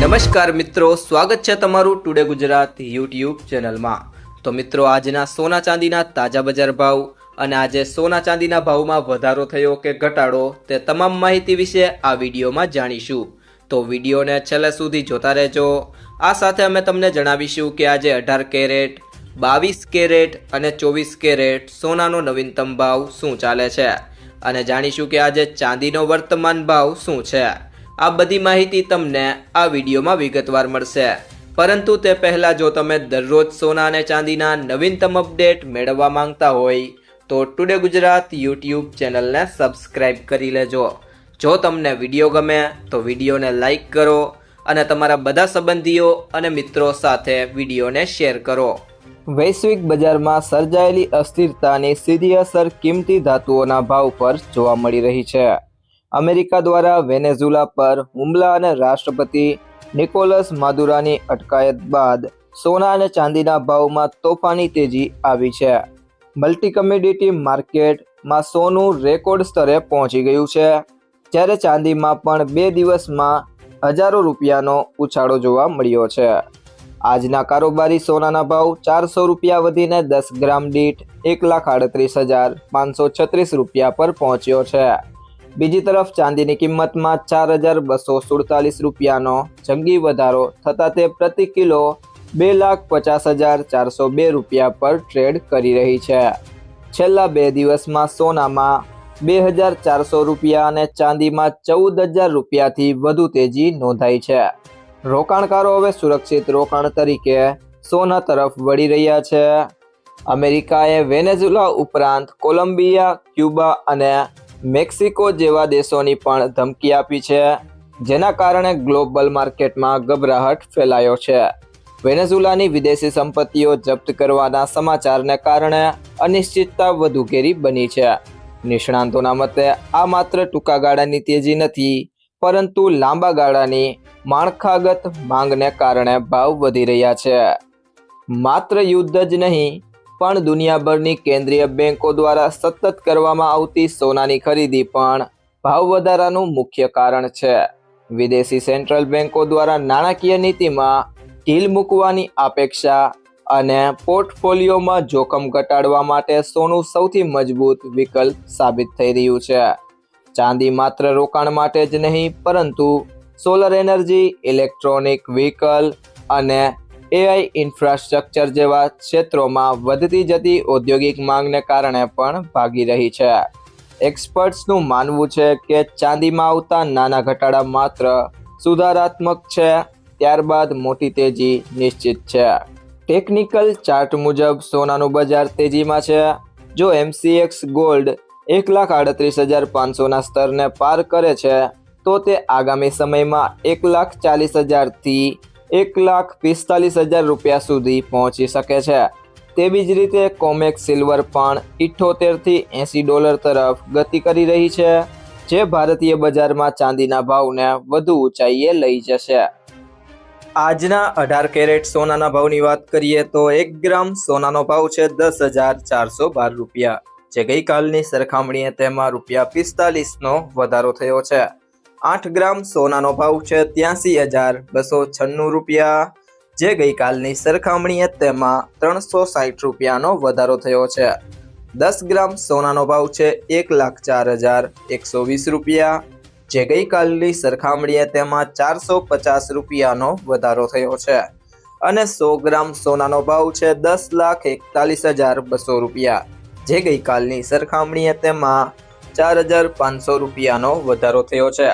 નમસ્કાર મિત્રો, સ્વાગત છે તમારું ટુડે ગુજરાત યુટ્યુબ ચેનલમાં। તો મિત્રો, આજના સોના ચાંદીના તાજા બજાર ભાવ અને આજે સોના ચાંદીના ભાવમાં વધારો થયો કે ઘટાડો તે તમામ માહિતી વિશે આ વિડીયોમાં જાણીશું। તો વિડીયોને છેલ્લે સુધી જોતા રહેજો। આ સાથે અમે તમને જણાવીશું કે આજે 18 કેરેટ, 22 કેરેટ અને 24 કેરેટ સોનાનો નવીનતમ ભાવ શું ચાલે છે અને જાણીશું કે આજે ચાંદીનો વર્તમાન ભાવ શું છે। આ બધી માહિતી તમને આ વિડીયોમાં વિગતવાર મળશે, પરંતુ તે પહેલાં જો તમે દરરોજ સોના અને ચાંદીના નવીનતમ અપડેટ મેળવવા માંગતા હોય તો ટુડે ગુજરાત યુટ્યુબ ચેનલને સબસ્ક્રાઈબ કરી લેજો। જો તમને વિડીયો ગમે તો વિડીયોને લાઈક કરો અને તમારા બધા સંબંધીઓ અને મિત્રો સાથે વિડીયોને શેર કરો। વૈશ્વિક બજારમાં સર્જાયેલી અસ્થિરતાની સીધી અસર કિંમતી ધાતુઓના ભાવ પર જોવા મળી રહી છે। અમેરિકા દ્વારા વેનેઝુલા પર હુમલા અને રાષ્ટ્રપતિ નિકોલસ માદુરાની અટકાયત બાદ સોના અને ચાંદીના ભાવમાં તોફાની તેજી આવી છે। મલ્ટી કમોડિટી માર્કેટમાં સોનું રેકોર્ડ સ્તરે પહોંચી ગયું છે, જ્યારે ચાંદીમાં પણ 2 દિવસમાં હજારો રૂપિયાનો ઉછાળો જોવા મળ્યો છે। આજના કારોબારી સોનાના ભાવ 400 રૂપિયા વધીને 10 ગ્રામ દીઠ 1,38,536 રૂપિયા પર પહોંચ્યો છે। બીજી તરફ ચાંદીની કિંમતમાં 4,247 રૂપિયાનો જંગી વધારો થતાં તે પ્રતિ કિલો 2,50,402 રૂપિયા પર ટ્રેડ કરી રહી છે। છેલ્લા 2 દિવસમાં સોનામાં 2,400 રૂપિયા અને ચાંદીમાં 14,000 રૂપિયાથી વધુ તેજી નોંધાઈ છે। રોકાણકારો હવે સુરક્ષિત રોકાણ તરીકે સોના તરફ વળી રહ્યા છે। અમેરિકાએ વેનેઝુલા ઉપરાંત કોલંબિયા, ક્યુબા અને મેક્સિકો જેવા દેશોની પણ ધમકી આપી છે, જેના કારણે ગ્લોબલ માર્કેટમાં ગભરાહટ ફેલાયો છે। વેનેઝુલાની વિદેશી સંપત્તિઓ જપ્ત કરવાના સમાચારને કારણે અનિશ્ચિતતા વધુ ઘેરી બની છે। નિષ્ણાંતોના મતે આ માત્ર ટૂંકા ગાળાની તેજી નથી, પરંતુ લાંબા ગાળાની માળખાગત માંગને કારણે ભાવ વધી રહ્યા છે। માત્ર યુદ્ધ જ નહીં, પણ દુનિયાભરની કેન્દ્રીય બેંકો દ્વારા સતત કરવામાં આવતી સોનાની ખરીદી પણ ભાવ વધારાનું મુખ્ય કારણ છે। વિદેશી સેન્ટ્રલ બેંકો દ્વારા નાણાકીય નીતિમાં ઢીલ મૂકવાની અપેક્ષા અને પોર્ટફોલિયોમાં જોખમ ઘટાડવા માટે સોનું સૌથી મજબૂત વિકલ્પ સાબિત થઈ રહ્યું છે। ચાંદી માત્ર રોકાણ માટે જ નહીં, પરંતુ સોલર એનર્જી, ઇલેક્ટ્રોનિક વ્હીકલ અને AI ઇન્ફ્રાસ્ટ્રક્ચર જેવા ક્ષેત્રોમાં વધતી જતી ઔદ્યોગિક માંગને કારણે પણ ભાગી રહી છે। એક્સપર્ટ્સનું માનવું છે કે ચાંદીમાં આવતા નાના ઘટાડા માત્ર સુધારાત્મક છે, ત્યારબાદ મોટી તેજી નિશ્ચિત છે। ટેકનિકલ ચાર્ટ મુજબ સોનાનું બજાર તેજીમાં છે। જો MCX ગોલ્ડ 1,38,500ના સ્તરને પાર કરે છે તો તે આગામી સમયમાં 1,40,000 થી 1,45,000 રૂપિયા સુધી પહોંચી શકે છે। તેવી જ રીતે કોમેક્સ સિલ્વર પણ $78 થી $80 તરફ ગતિ કરી રહી છે, જે ભારતીય બજારમાં ચાંદીના ભાવને વધુ ઊંચાઈએ લઈ જશે। આજના 18 કેરેટ સોનાના ભાવની વાત કરીએ તો 1 ગ્રામ સોનાનો ભાવ છે 10,412 રૂપિયા, જે ગઈકાલની સરખામણીએ તેમાં ₹45નો વધારો થયો છે। 8 ગ્રામ સોનાનો ભાવ છે 83,296 રૂપિયા, જે ગઈકાલની સરખામણીએ તેમાં 360 રૂપિયાનો વધારો થયો છે। 10 ગ્રામ સોનાનો ભાવ છે 1,04,120 રૂપિયા, જે ગઈકાલની સરખામણીએ તેમાં 450 રૂપિયાનો વધારો થયો છે। અને 100 ગ્રામ સોનાનો ભાવ છે 10,41,200 રૂપિયા, જે ગઈકાલની સરખામણીએ તેમાં 4,500 રૂપિયાનો વધારો થયો છે।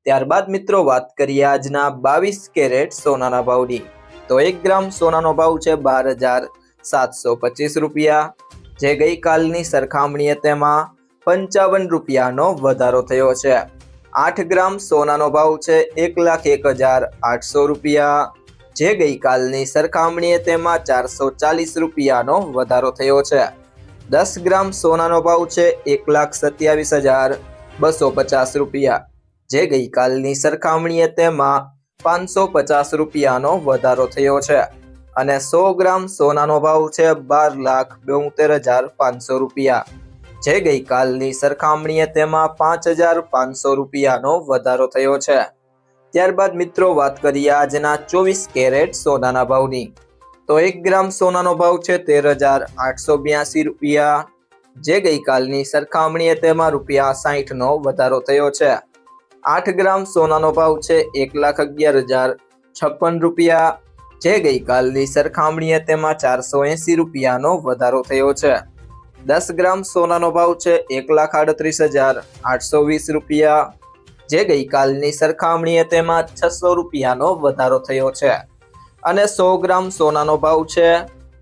ત્યારબાદ મિત્રો વાત કરીએ આજના 22 કેરેટ સોનાના ભાવની, તો 1 ગ્રામ સોનાનો ભાવ છે 12,725 રૂપિયા, જે ગઈકાલની સરખામણીએ તેમાં 55 રૂપિયાનો વધારો થયો છે। 8 ગ્રામ સોનાનો ભાવ છે 1,01,800 રૂપિયા, જે ગઈકાલની સરખામણીએ તેમાં 440 રૂપિયાનો વધારો થયો છે। 10 ગ્રામ સોનાનો ભાવ છે 1,27,250 રૂપિયા, જે ગઈકાલની સરખામણીએ તેમાં 550 રૂપિયાનો વધારો થયો છે। અને 100 ગ્રામ સોનાનો ભાવ છે 12,72,500 રૂપિયા, જે ગઈકાલની સરખામણીએ તેમાં 5,500 રૂપિયાનો વધારો થયો છે। ત્યારબાદ મિત્રો વાત કરીએ આજના 24 કેરેટ સોનાના ભાવની, તો 1 ગ્રામ સોનાનો ભાવ છે 13,882 રૂપિયા, જે ગઈકાલની સરખામણીએ તેમાં ₹60નો વધારો થયો છે. 8 ગ્રામ સોનાનો ભાવ છે 1,11,056 રૂપિયા, જે ગઈકાલની સરખામણીએ તેમાં ₹480નો વધારો થયો છે. 10 ગ્રામ સોનાનો ભાવ છે 1,38,820 રૂપિયા, જે ગઈકાલની સરખામણીએ તેમાં ₹600નો વધારો થયો છે. અને 100 ગ્રામ સોનાનો ભાવ છે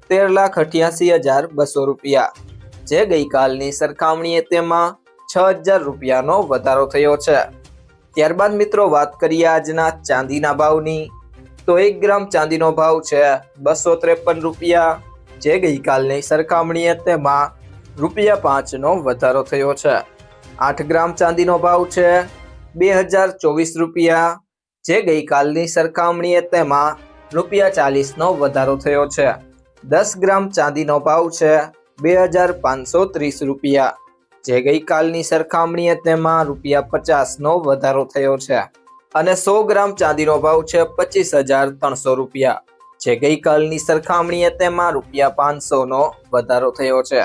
13,88,200 રૂપિયા, જે ગઈકાલની સરખામણીએ તેમાં ₹6,000નો વધારો થયો છે. ત્યારબાદ મિત્રો વાત કરીએ આજના ચાંદીના ભાવની, તો 1 ગ્રામ ચાંદીનો ભાવ છે 253 રૂપિયા, જે ગઈકાલની સરખામણીએ તેમાં ₹5નો વધારો થયો છે. 8 ગ્રામ ચાંદીનો ભાવ છે 2,024 રૂપિયા, જે ગઈકાલની સરખામણીએ તેમાં ₹40નો વધારો થયો છે. 10 ગ્રામ ચાંદીનો ભાવ છે 2,530 રૂપિયા, જે ગઈકાલની સરખામણીએ તેમાં ₹50નો વધારો થયો છે. અને 100 ગ્રામ ચાંદીનો ભાવ છે 25,300 રૂપિયા, જે ગઈકાલની સરખામણીએ તેમાં ₹500નો વધારો થયો છે.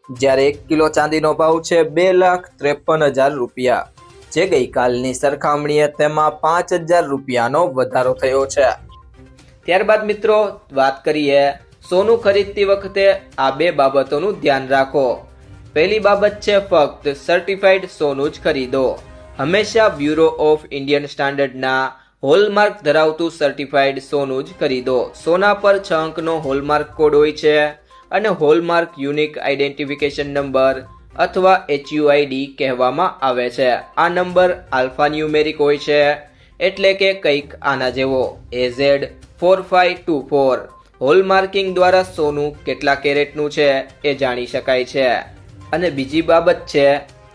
જ્યારે 1 કિલો ચાંદીનો ભાવ છે 2,53,000 રૂપિયા, જે ગઈકાલની સરખામણીએ તેમાં ₹5,000નો વધારો થયો છે. ત્યારબાદ મિત્રો વાત કરીએ સોનું ખરીદતી વખતે આ 2 બાબતોનું ધ્યાન રાખો. પહેલી બાબત છે ફક્ત સર્ટિફાઈડ સોનું જ ખરીદો. હંમેશા બ્યુરો ઓફ ઇન્ડિયન સ્ટાન્ડર્ડના હોલમાર્ક ધરાવતું સર્ટિફાઈડ સોનું જ ખરીદો. સોના પર 6 અંકનો હોલમાર્ક કોડ હોય છે અને હોલમાર્ક યુનિક આઈડેન્ટિફિકેશન નંબર અથવા HUID કહેવામાં આવે છે. આ નંબર આલ્ફાન્યુમેરિક હોય છે, એટલે કે કંઈક આના જેવો AZ4524. હોલમાર્કિંગ દ્વારા સોનું કેટલા કેરેટનું છે એ જાણી શકાય છે. અને બીજી બાબત છે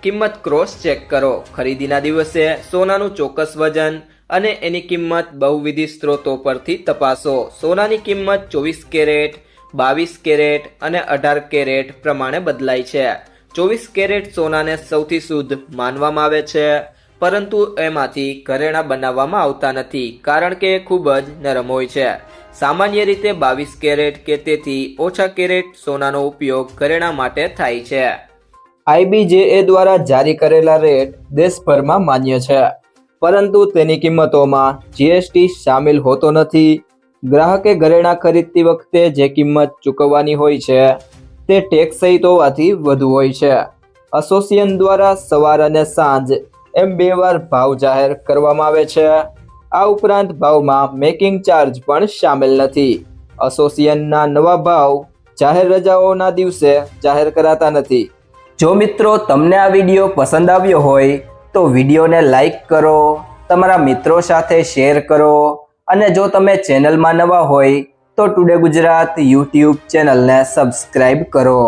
કિંમત ક્રોસ ચેક કરો. ખરીદીના દિવસે સોનાનું ચોક્કસ વજન અને એની કિંમત બહુવિધ સ્ત્રોતો પરથી તપાસો. સોનાની કિંમત 24 કેરેટ, 22 કેરેટ અને 18 કેરેટ પ્રમાણે બદલાય છે. 24 કેરેટ સોનાને સૌથી શુદ્ધ માનવામાં આવે છે, પરંતુ એમાંથી ઘરેણાં બનાવવામાં આવતા નથી, કારણ કે એ ખૂબ જ નરમ હોય છે. સામાન્ય રીતે 22 કેરેટ કે તેથી ઓછા કેરેટ સોનાનો ઉપયોગ ઘરેણાં માટે થાય છે. IBJA દ્વારા જારી કરેલા રેટ દેશભરમાં માન્ય છે, પરંતુ તેની કિંમતોમાં GST સામેલ હોતો નથી. ગ્રાહકે ઘરેણાં ખરીદતી વખતે જે કિંમત ચૂકવવાની હોય છે તે ટેક્સ સહિત હોવાથી વધુ હોય છે. એસોસિએશન દ્વારા સવાર અને સાંજ એમ 2 વાર ભાવ જાહેર કરવામાં આવે છે. આ ઉપરાંત ભાવમાં મેકિંગ ચાર્જ પણ સામેલ નથી. એસોસિએશનના નવા ભાવ જાહેર રજાઓના દિવસે જાહેર કરાતા નથી. જો મિત્રો તમને આ વિડીયો પસંદ આવ્યો હોય તો વિડીયોને લાઈક કરો, તમારા મિત્રો સાથે શેર કરો અને જો તમે ચેનલમાં નવા હોય તો ટુડે ગુજરાત YouTube ચેનલને સબસ્ક્રાઇબ કરો.